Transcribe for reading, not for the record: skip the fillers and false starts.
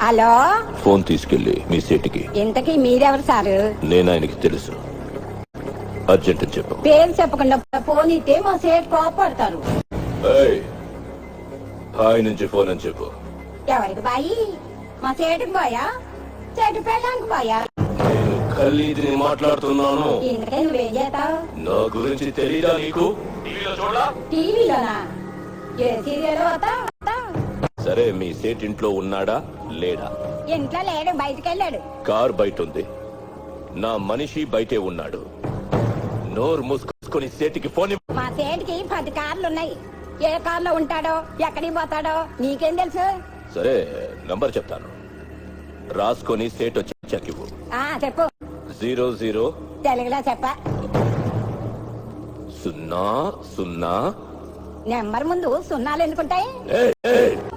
Hello, phone తీసుకెళ్ళి మీ సీటుకి. ఇంతకీ మీరెవరు సారు? నేను ఆయనకి తెలుసు. అర్జెంట్ అని చెప్పు. పేరు చెప్పకుండా ఫోన్ ఇస్తే మా సేట్ కోపడతారు. ఏయ్, హాయ్ నుంచి ఫోన్ అని చెప్పు. ఎవరికి బాయి? మా సేటుకు బాయా, చెట్టు పెళ్ళానికి బాయా? నేను ఖలీదిని మాట్లాడుతున్నాను. ఇంతకే నువ్వేం చేస్తావు? నా గురించి తెలీదా నీకు? టీవీలోనా? ఏ సీరియల్ వస్తా? సరే, మీ సేట్ ఇంట్లో ఉన్నాడా లేడా? ఇంట్లో లేడు, బయటికి వెళ్ళాడు. కార్ బయట ఉంది, నా మనిషి బయటే ఉన్నాడు. నోరు మూసుకొని సేటికి ఫోన్ ఇవ్వు. మా సేటుకి 10 కార్లు ఉన్నాయి. ఏ కార్లో ఉంటాడో, ఎక్కడికి పోతాడో నీకేం తెలుసు? సరే, నంబర్ చెప్తాను, రాసుకొని సేట్ వచ్చి చెక్ ఇవ్వు. చెప్పు. 00 తెలుగులో చెప్ప. 00. నెంబర్ ముందు సున్నాలు ఎందుకుంటాయి? ఏయ్, ఏయ్,